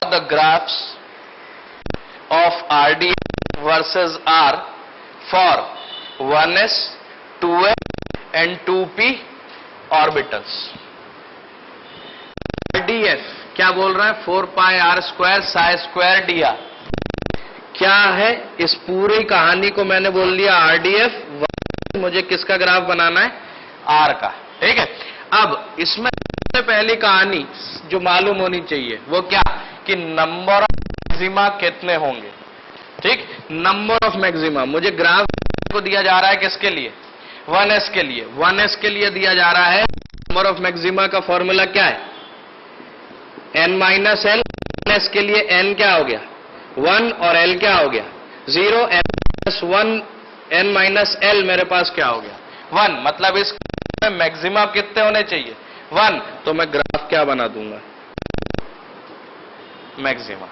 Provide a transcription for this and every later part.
the graphs of RDF versus R for 1s, 2s and 2p orbitals. RDF क्या बोल रहा है? 4 pi r square psi square dr. क्या है? इस पूरी कहानी को मैंने बोल दिया RDF. मुझे किसका ग्राफ बनाना है? R का. ठीक है. अब इसमें सबसे पहली कहानी जो मालूम होनी चाहिए वो क्या कि नंबर ऑफ मैक्सिमा कितने होंगे. ठीक. नंबर ऑफ मैक्सिमा मुझे ग्राफ को दिया जा रहा है किसके लिए? 1s के लिए. 1s के लिए दिया जा रहा है. नंबर ऑफ मैक्सिमा का फॉर्मूला क्या है? n minus L. s के लिए n क्या हो गया? 1 और l क्या हो गया? 0. n minus 1 n minus l मेरे पास क्या हो गया? 1. मतलब इस मैक्सिमा कितने होने चाहिए? 1. तो मैं ग्राफ क्या बना दूंगा? मैक्सिमा.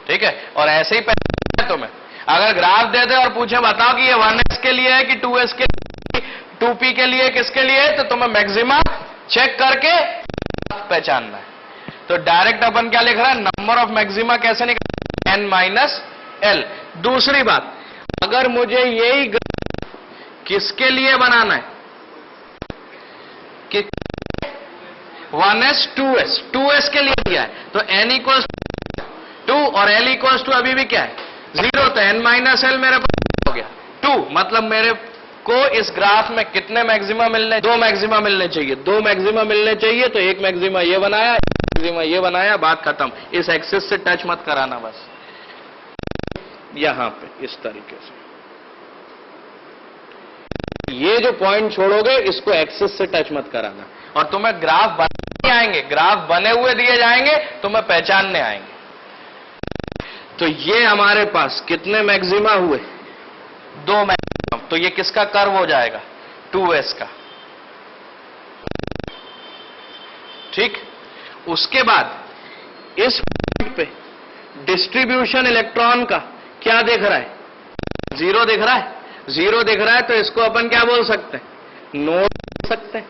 ठीक है. और ऐसे ही पहले तो मैं अगर ग्राफ दे दे और पूछे बताओ कि ये 1s के लिए है कि 2s के लिए, 2p के लिए, किसके लिए, तो तुम्हें मैक्सिमा चेक करके पहचानना है. तो डायरेक्ट अपन क्या लिख रहा है? नंबर ऑफ मैक्सिमा कैसे निकाल? n minus L. दूसरी बात, अगर मुझे यही किसके लिए बनाना है कि 1s 2s 2s के लिए दिया है तो n इक्वल्स 2 और l इक्वल्स टू अभी भी क्या है? 0. तो n माइनस एल मेरे पास हो गया 2. मतलब मेरे को इस ग्राफ में कितने मैक्सिमा मिलने? 2 मैक्सिमा मिलने चाहिए. 2 मैक्सिमा मिलने चाहिए. तो एक मैक्सिमा ये बनाया, एक मैक्सिमा ये बनाया, बात खत्म. इस एक्सिस से टच मत कराना बस. यहां पे इस तरीके से ये जो पॉइंट छोड़ोगे इसको एक्सिस से टच मत कराना. और तुम्हें ग्राफ बनाने आएंगे, ग्राफ बने हुए दिए जाएंगे, तुम्हें पहचानने आएंगे. तो ये हमारे पास कितने मैक्सिमा हुए? 2 मैक्सिमा. तो ये किसका कर्व हो जाएगा? 2s का. ठीक. उसके बाद इस पॉइंट पे डिस्ट्रीब्यूशन इलेक्ट्रॉन का क्या दिख रहा है? 0 दिख रहा है. 0 दिख रहा है तो इसको अपन क्या बोल सकते हैं? नोड बोल सकते हैं.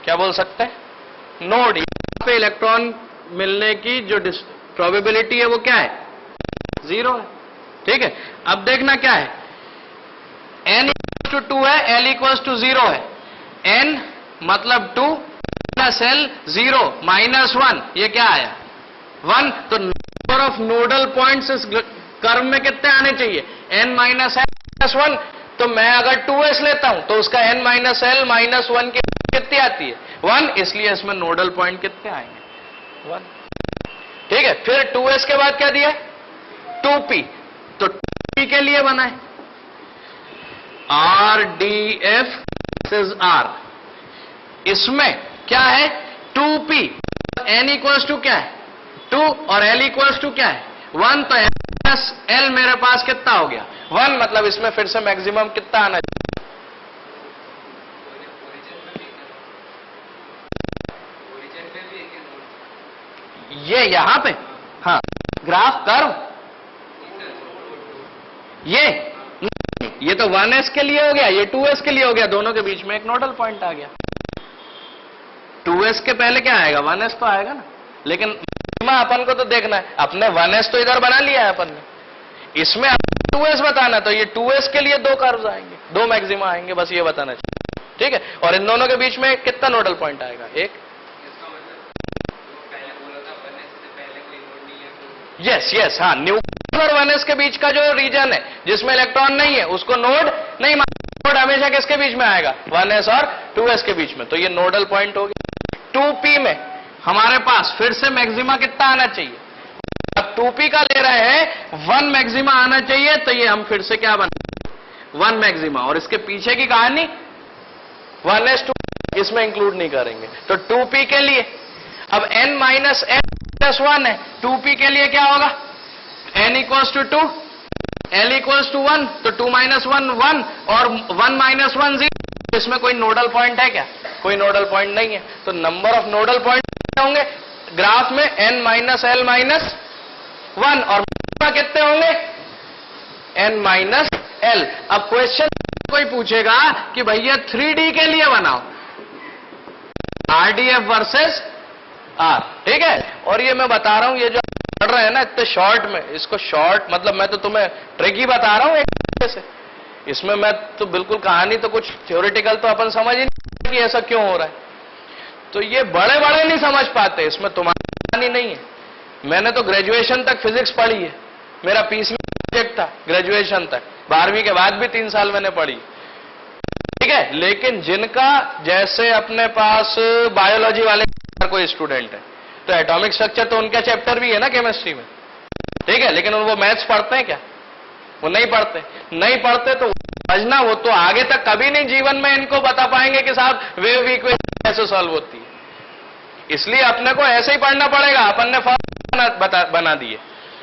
क्या बोल सकते हैं? नोड. यहां पे इलेक्ट्रॉन मिलने की जो प्रोबेबिलिटी है वो क्या है? 0 है. ठीक है. अब देखना क्या है? n इक्वल टू 2 है, l इक्वल टू 0 है. n मतलब 2 प्लस l 0 माइनस 1 ये क्या आया? 1. तो नंबर ऑफ नोडल पॉइंट्स इस कर्व में कितने आने चाहिए? n minus L minus 1. तो मैं अगर 2s लेता हूं तो उसका n माइनस एल माइनस 1 की कितनी आती है? 1. इसलिए इसमें नोडल पॉइंट कितने आएंगे? 1. ठीक है. फिर 2s के बाद क्या दिया? 2p. तो 2p के लिए बना है RDF वर्सेस R. इसमें क्या है? 2p. n इक्वल्स टू क्या है? 2 और l इक्वल्स टू क्या है? 1. तो n प्लस l मेरे पास कितना हो गया? 1. मतलब इसमें फिर से मैक्सिमम कितना आना चाहिए? ये यहां पे. हाँ. ग्राफ कर्व ये तो 1s के लिए हो गया, ये 2s के लिए हो गया. दोनों के बीच में एक नोडल पॉइंट आ गया. 2s के पहले क्या आएगा? 1s तो आएगा ना. लेकिन अपन को तो देखना है. अपने 1s तो इधर बना लिया है अपन ने. इसमें 2s बताना. तो ये 2s के लिए 2 कर्व्स आएंगे, 2 मैक्सिमा आएंगे. बस ये बताना चाहिए. ठीक है. और इन दोनों के बीच में कितना नोडल पॉइंट आएगा? एक. यस. हाँ. न्यूक्लियस और 1s के बीच का जो रीजन है जिसमें इलेक्ट्रॉन नहीं है उसको नोड नहीं मानते. नोड हमेशा किसके बीच में आएगा? 1s और 2s के बीच में. तो ये नोडल पॉइंट हो गया. 2p में हमारे पास फिर से मैक्सिमा कितना आना चाहिए? अब 2p का ले रहे हैं 1 मैक्सिमा आना चाहिए. तो ये हम फिर से क्या बना? 1 मैक्सिमा. और इसके पीछे की कहानी 1s 2 इसमें इंक्लूड नहीं करेंगे. तो 2p के लिए अब n माइनस n प्लस 1 है. 2p के लिए क्या होगा? n equals to 2, l equals to 1. तो 2 माइनस 1 1 और 1 माइनस 1 0. इसमें कोई नोडल पॉइंट है क्या? कोई नोडल पॉइंट नहीं है. तो नंबर ऑफ नोडल पॉइंट होंगे ग्राफ में n माइनस एल माइनस 1 और कितने होंगे? n minus L. अब क्वेश्चन कोई पूछेगा कि भैया 3D के लिए बनाओ RDF वर्सेस आर, ठीक है। और ये मैं बता रहा हूं, ये जो पढ़ रहे हैं ना इतने शॉर्ट में, इसको शॉर्ट मतलब मैं तो तुम्हें ट्रिक ही बता रहा हूं एक तरीके से। इसमें मैं तो बिल्कुल कहानी तो कुछ थ्योरेटिकल तो अपन समझ ही नहीं कि ऐसा क्यों हो रहा है। तो ये बड़े बड़े नहीं समझ पाते, इसमें तुम्हारी कहानी नहीं है। मैंने तो ग्रेजुएशन तक फिजिक्स पढ़ी है, मेरा 20 सब्जेक्ट था ग्रेजुएशन तक, 12वीं के बाद भी 3 साल मैंने पढ़ी, ठीक है। लेकिन जिनका जैसे अपने पास बायोलॉजी वाले कोई स्टूडेंट है तो एटॉमिक स्ट्रक्चर तो उनका चैप्टर भी है ना केमिस्ट्री में, ठीक है। लेकिन वो मैथ्स पढ़ते हैं क्या? वो नहीं पढ़ते, नहीं पढ़ते तो समझना, वो तो आगे तक कभी नहीं जीवन में इनको बता पाएंगे कि साहब वेव इक्वेशन कैसे सॉल्व होती है। इसलिए अपने को ऐसे ही पढ़ना पड़ेगा। अपन ने फॉर्मूला बना दिए,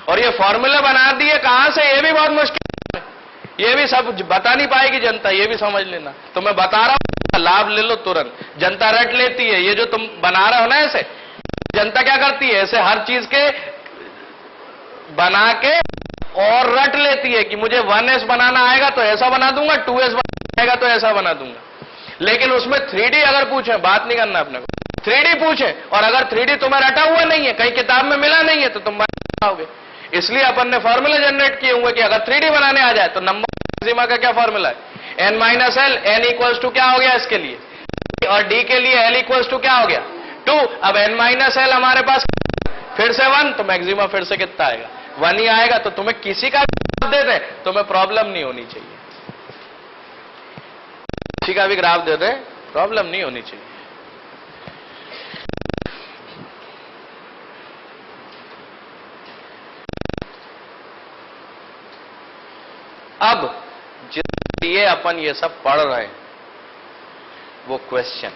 और ये फॉर्मूला बना दिए कहां से, ये भी बहुत मुश्किल है। ये भी सब बता नहीं पाएगी जनता, ये भी समझ लेना। तो मैं बता रहा हूं, लाभ ले लो तुरंत। जनता रट लेती है, ये जो तुम बना रहे हो ना ऐसे, जनता क्या करती है, ऐसे हर चीज के बना के और रट लेती है कि मुझे 1s बनाना आएगा तो ऐसा बना दूंगा, 2s बनाना आएगा तो ऐसा बना दूंगा। लेकिन उसमें 3D अगर पूछे, बात नहीं करना अपने को, 3D पूछे और अगर 3D तुम्हें रटा हुआ नहीं है, कहीं किताब में मिला नहीं है, तो तुम बनाओगे। इसलिए अपन ने फॉर्मूला जनरेट किए हुए कि अगर 3D बनाने आ जाए तो नंबर मैक्सिमा का क्या फॉर्मूला है, n-l, n इक्वल्स टू क्या हो गया इसके लिए, और d के लिए l इक्वल्स टू क्या हो गया 2। अब n-l हमारे पास फिर से 1, तो मैक्सिमा फिर से कितना आएगा, 1 ही आएगा। तो तुम्हें किसी का भी दे दे, तुम्हें प्रॉब्लम नहीं होनी चाहिए। किसी का भी ग्राफ दे दे, प्रॉब्लम नहीं होनी चाहिए। अब जिसलिए अपन ये सब पढ़ रहे हैं वो क्वेश्चन,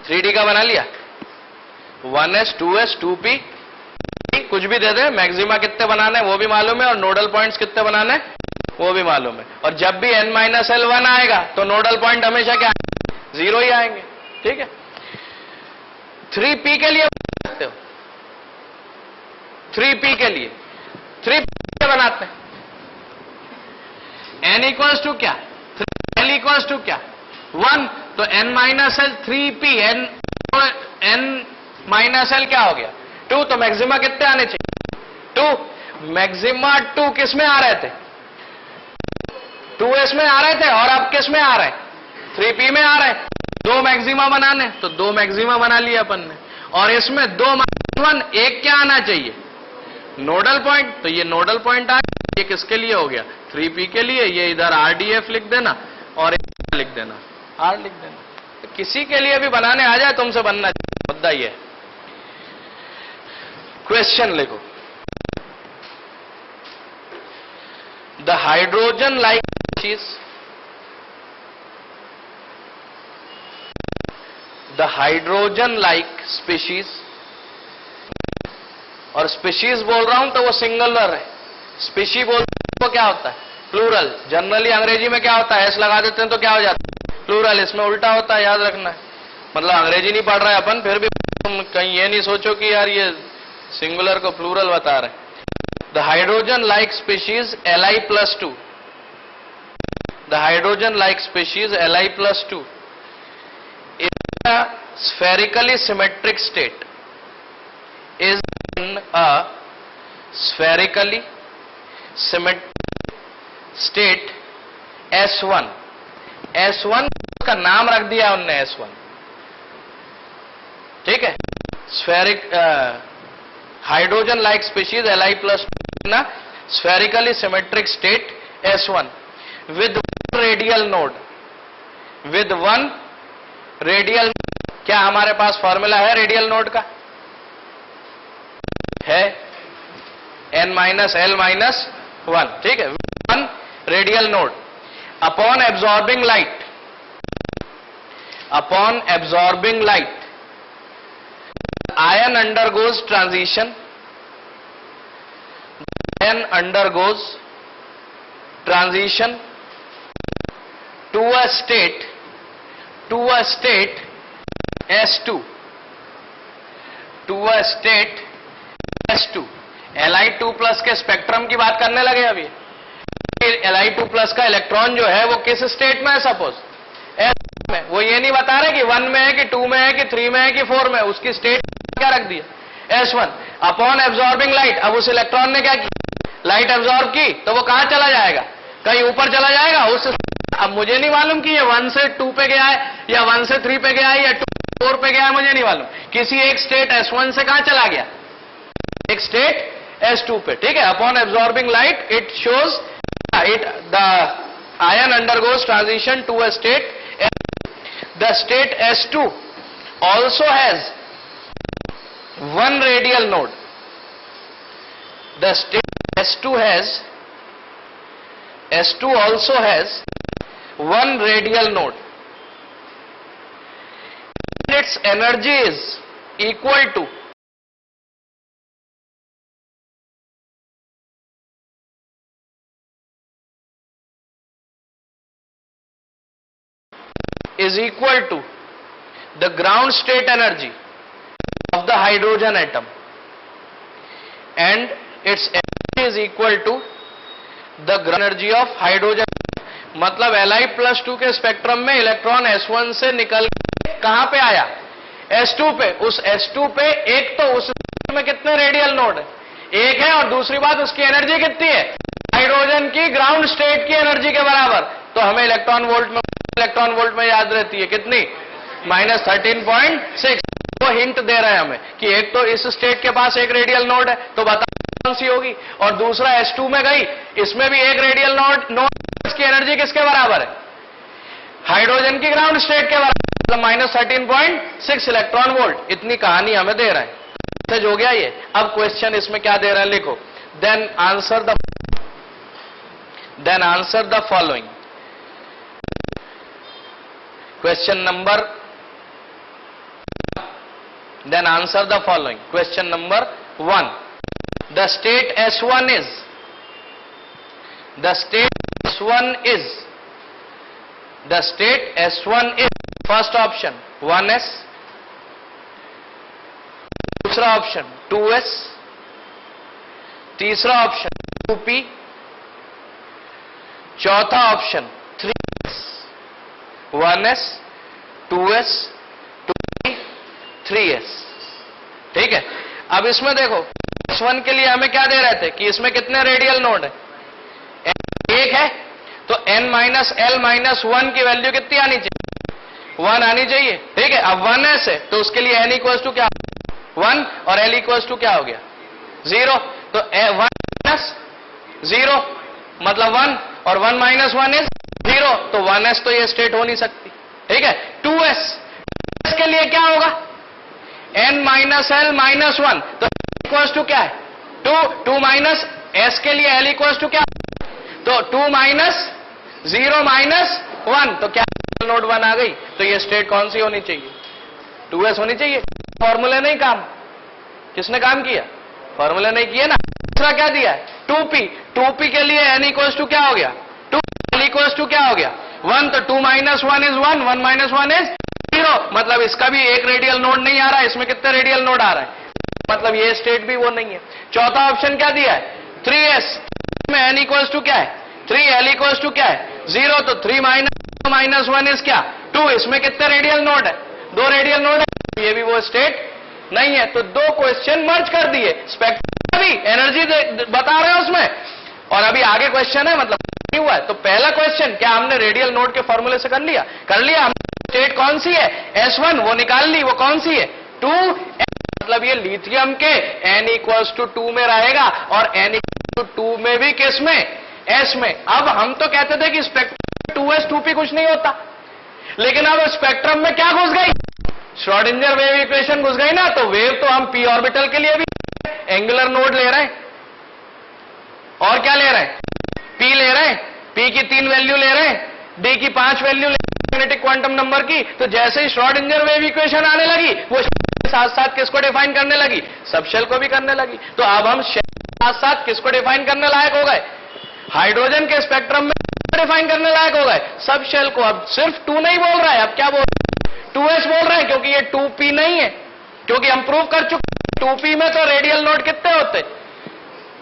थ्री डी का बना लिया, 1s 2s 2p, कुछ भी दे दे, मैक्सिमा कितने बनाने वो भी मालूम है और नोडल पॉइंट्स कितने बनाने वो भी मालूम है। और जब भी n-l 1 आएगा तो नोडल पॉइंट हमेशा क्या 0 ही आएंगे, ठीक है। 3p के लिए बना सकते हो, 3p के लिए 3p बनाते हैं, n इक्वल्स टू क्या, l इक्वल्स टू क्या 1, तो n-l 3p, n-l क्या हो गया 2, तो मैक्सिमा कितने आने चाहिए 2। मैक्सिमा 2 किस में आ रहे थे, 2s में आ रहे थे, और अब किस में आ रहे हैं 3p में आ रहे हैं। 2 मैक्सिमा बनाने, तो 2 मैक्सिमा बना लिया अपन ने, और इसमें 2 -1 एक क्या आना चाहिए नोडल पॉइंट, तो ये नोडल पॉइंट आ, ये किसके लिए हो गया 3p के लिए। ये इधर RDF लिख देना और लिख देना R लिख देना। तो किसी के लिए भी बनाने आ जाए तुमसे बनना चाहिए, मुद्दा ये है। क्वेश्चन लिखो, the hydrogen like species, the hydrogen like species, और स्पीशीज बोल रहा हूं तो वो सिंगुलर है, स्पीशी बोल तो क्या होता है प्लूरल। जनरली अंग्रेजी में क्या होता है एस लगा देते हैं तो क्या हो जाता है प्लूरल, इसमें उल्टा होता है, याद रखना है। मतलब अंग्रेजी नहीं पढ़ रहा है अपन, फिर भी तुम कहीं ये नहीं सोचो कि यार ये सिंगुलर को प्लूरल बता रहे। The hydrogen like species Li+2, the hydrogen like species Li+2 is a spherically symmetric state, is in a spherically symmetric state S1। S1 का नाम रख दिया उनने S1, ठीक है। Spheric hydrogen like species Li+2 ना spherically symmetric state S1 with radial node, with 1 radial. क्या हमारे पास फॉर्मूला है रेडियल नोड का, है n-l - 1, ठीक है। 1 radial node upon absorbing light, upon absorbing light ion undergoes transition, ion undergoes transition to a state S2, to a state S2। Li2+ के spectrum की बात करने लगे अभी, Li2 प्लस का इलेक्ट्रॉन जो है वो किस स्टेट में है, सपोज S में। वो ये नहीं बता रहे कि 1 में है कि 2 में है कि 3 में है कि 4 में है, उसकी स्टेट क्या रख दिया S1 अपॉन एब्जॉर्बिंग लाइट। अब उस इलेक्ट्रॉन ने क्या किया, लाइट एब्जॉर्ब की, तो वो कहां चला जाएगा, कहीं ऊपर चला जाएगा उस। अब मुझे नहीं मालूम कि ये 1 से 2 पे गया है या 1 से 3 पे गया है या 2 से 4 पे गया है, मुझे नहीं मालूम। किसी एक स्टेट S1 से कहां चला गया, एक स्टेट S2 पे, ठीक है। Upon absorbing light it shows the ion undergoes transition to a state. The state S2 also has one radial node. The state S2 also has one radial node. And its energy is equal to the ground state energy of the hydrogen atom, and its energy is equal to the ground energy of hydrogen. मतलब Li+2 के spectrum में electron S1 से निकल कहां पे आया, S2 पे। उस S2 पे एक तो उस में कितने रेडियल नोड है, एक है, और दूसरी बात उसकी एनर्जी कितनी है, हाइड्रोजन की ग्राउंड स्टेट की एनर्जी के बराबर। तो हमें इलेक्ट्रॉन वोल्ट में याद रहती है कितनी, -13.6। वो हिंट दे रहे हैं हमें कि एक तो इस स्टेट के पास एक रेडियल नोड है, तो बता कौन सी होगी, और दूसरा S2 में गई, इसमें भी एक रेडियल नोड, इसकी एनर्जी किसके बराबर है, हाइड्रोजन की ग्राउंड स्टेट के बराबर, मतलब -13.6 इलेक्ट्रॉन वोल्ट। इतनी कहानी हमें दे रहे हैं, मैसेज हो गया ये। अब क्वेश्चन इसमें क्या दे रहे हैं, लिखो, then answer the following. Question number, then answer the following. Question number 1. The state S1 is first option 1s, दूसरा ऑप्शन 2s, तीसरा ऑप्शन 2p, चौथा option 3s, 1s, 2s, 2p, 3s। ठीक है। अब इसमें देखो, S1 के लिए हमें क्या दे रहे थे कि इसमें कितने रेडियल नोड है, एक है, तो n-l-1 की वैल्यू कितनी आनी चाहिए, 1 आनी चाहिए। ठीक है। अब 1s है तो उसके लिए n इक्वल्स टू क्या, 1, और l इक्वल्स टू क्या हो गया, 0। तो 1 0 मतलब 1, और 1 - 1 इज 0, तो 1s तो ये स्टेट हो नहीं सकती। ठीक है। 2s के लिए क्या होगा, n-l-1, तो इक्वल्स टू क्या है, 2 माइनस s के लिए l इक्वल्स टू क्या, तो 2 - 0 - 1, तो क्या नोड 1 आ गई। तो ये स्टेट कौन सी होनी चाहिए, 2s होनी चाहिए। फॉर्मूले नहीं काम, किसने काम किया, फॉर्मूले नहीं किए ना। दूसरा क्या दिया है, 2p के लिए n इक्वल्स टू क्या हो गया, 2, l इक्वल्स टू क्या हो गया, 1, तो 2 - 1 इज 1, 1 - 1 इज 0, मतलब इसका भी एक रेडियल नोड नहीं आ रहा है, इसमें कितने रेडियल नोड आ रहा है, मतलब ये स्टेट भी वो नहीं है। चौथा ऑप्शन क्या दिया है, 3s में n इक्वल्स टू क्या है 3, l इक्वल्स टू क्या है 0, तो 3 - 1 इज क्या 2, इसमें कितने रेडियल नोड है, 2 रेडियल नोड है, ये भी वो स्टेट नहीं है। तो 2 क्वेश्चन मर्ज कर दिए, स्पेक्ट्रम भी एनर्जी बता रहे हैं उसमें, और अभी आगे क्वेश्चन है, मतलब नहीं हुआ है। तो पहला क्वेश्चन क्या हमने रेडियल नोड के फॉर्मूले से कर लिया, स्टेट कौन सी है, S1, वो निकाल ली, वो कौन सी है 2, मतलब ये लिथियम के n इक्वल्स टू 2 में रहेगा, और n इक्वल्स टू 2 में भी किस में, S में। अब हम तो कहते थे कि स्पेक्ट्रम 2s 2p कुछ नहीं होता, लेकिन अब स्पेक्ट्रम में क्या घुस गई, श्रोडिंगर वेव इक्वेशन घुस गई ना। तो वेव तो हम p ऑर्बिटल के लिए भी एंगुलर नोड ले रहे हैं, और क्या ले रहे हैं, p ले रहे हैं, p की 3 वैल्यू ले रहे हैं, d की 5 वैल्यू ले रहे हैं मैग्नेटिक क्वांटम नंबर की। तो जैसे ही श्रोडिंगर वेव इक्वेशन आने लगी, वो साथ साथ किसको डिफाइन करने लगी, सब शेल को भी करने लगी। तो अब हम साथ साथ किसको डिफाइन करने लायक हो गए, हाइड्रोजन के स्पेक्ट्रम में डिफाइन करने लायक हो गए, सब शेल को। अब सिर्फ 2 नहीं बोल रहा है, अब क्या बोल रहा है, 2s बोल रहे हैं, क्योंकि ये 2p नहीं है, क्योंकि हम प्रूव कर चुके 2p में तो रेडियल नोड कितने होते,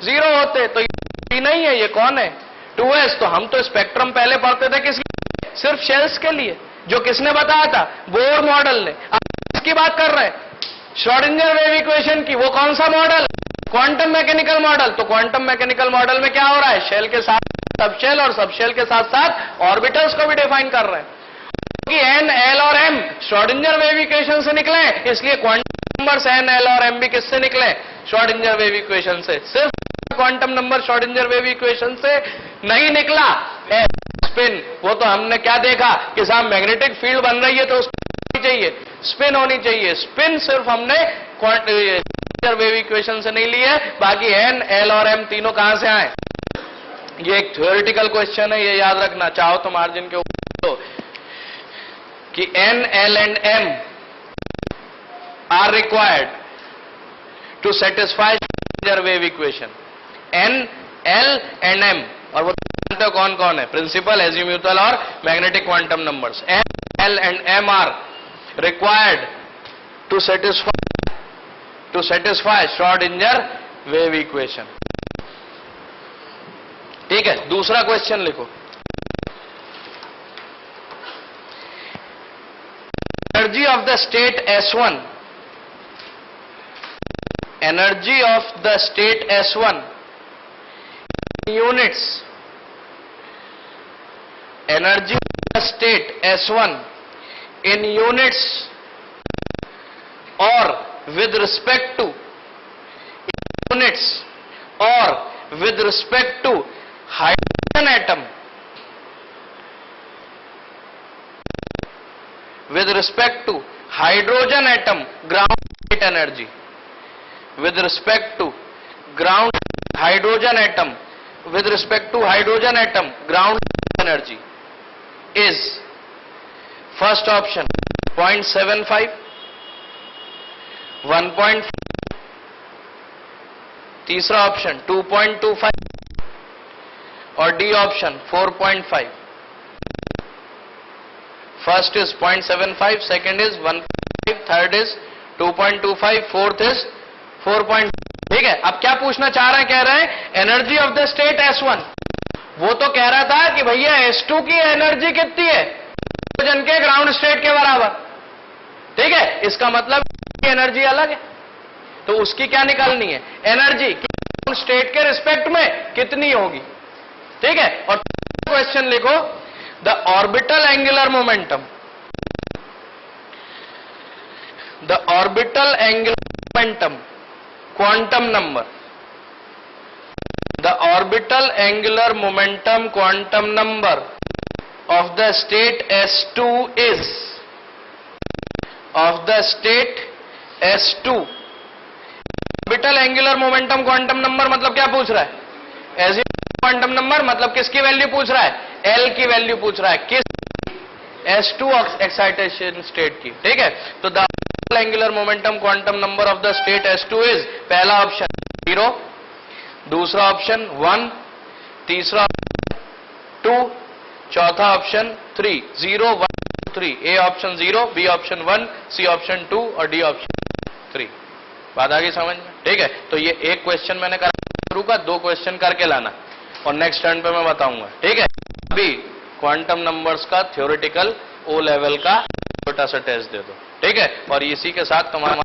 0 होते, तो ये p नहीं है, ये कौन है 2s, तो हम तो स्पेक्ट्रम पहले पढ़ते थे किस लिए? सिर्फ शेल्स के लिए, जो किसने बताया था? बोर मॉडल ने। अब किसकी बात कर रहे हैं? श्रोडिंगर वेव इक्वेशन की। वो कौन सा मॉडल? Quantum mechanical model. तो क्वांटम मैकेनिकल मॉडल में क्या हो रहा है? शेल के साथ सबशेल और सबशेल के साथ साथ ऑर्बिटल्स को भी डिफाइन कर रहे हैं, क्योंकि एन, एल और एम श्रोडिंगर वेव इक्वेशन से निकले, इसलिए क्वांटम नंबर्स एन, एल और एम भी किससे निकले? श्रोडिंगर वेव इक्वेशन से। सिर्फ quantum number Schrodinger wave equation से नहीं निकला। स्पिन, वो तो हमने क्या देखा कि साहब मैग्नेटिक फील्ड बन रही है तो उसको चाहिए स्पिन होनी चाहिए। स्पिन सिर्फ हमने क्वांटम वेव इक्वेशन से नहीं ली है, बाकी एन, एल और एम तीनों कहां से आए? ये एक थ्योरेटिकल क्वेश्चन है, ये याद रखना। चाहो तो मार्जिन के ऊपर तो कि n, l and m are required to satisfy Schrodinger wave equation. N, l and m, और वो जानते हो कौन कौन है? प्रिंसिपल, एजीम्यूथल और magnetic quantum numbers. N, l and m are required to satisfy Schrodinger wave equation. ठीक है, दूसरा क्वेश्चन लिखो। Energy of the state S1, energy of the state S1 units, energy of the state S1 in units और with respect to units or with respect to hydrogen atom, with respect to hydrogen atom ground state energy, with respect to ground hydrogen atom, with respect to hydrogen atom ground energy is first option 0.75, 1.5, तीसरा option 2.25 और D option 4.5। First is 0.75, second is 1.5, third is 2.25, fourth is 4. ठीक है, अब क्या पूछना चाह रहे हैं? कह रहे हैं energy of the state S1। वो तो कह रहा था कि भैया S2 की एनर्जी कितनी है? हाइड्रोजन के ग्राउंड स्टेट के बराबर। ठीक है, इसका मतलब एनर्जी अलग है, तो उसकी क्या निकालनी है? एनर्जी ग्राउंड स्टेट के रिस्पेक्ट में कितनी होगी। ठीक है, और क्वेश्चन लिखो, the orbital angular momentum, the orbital angular momentum quantum number, the orbital angular momentum quantum number of the state S2 is, of the state S2, orbital angular momentum quantum number मतलब क्या पूछ रहा है? Quantum number मतलब किसकी value पूछ रहा है? L की वैल्यू पूछ रहा है, किस? S2 एक्साइटेशन स्टेट की। ठीक है, तो the angular momentum quantum number of the state S2 is, पहला ऑप्शन 0, दूसरा ऑप्शन 1, तीसरा ऑप्शन 2, चौथा option 3, 0, 1, 2, 3। A option 0, B option 1, C option 2 और डी ऑप्शन 3। बात आ गई समझ में? ठीक है, तो ये एक क्वेश्चन मैंने करा शुरू का, 2 क्वेश्चन करके लाना और नेक्स्ट टर्न पे मैं बताऊंगा। ठीक है, अभी क्वांटम नंबर्स का थ्योरेटिकल O लेवल का छोटा सा टेस्ट दे दो। ठीक है, और इसी के साथ तुम्हारा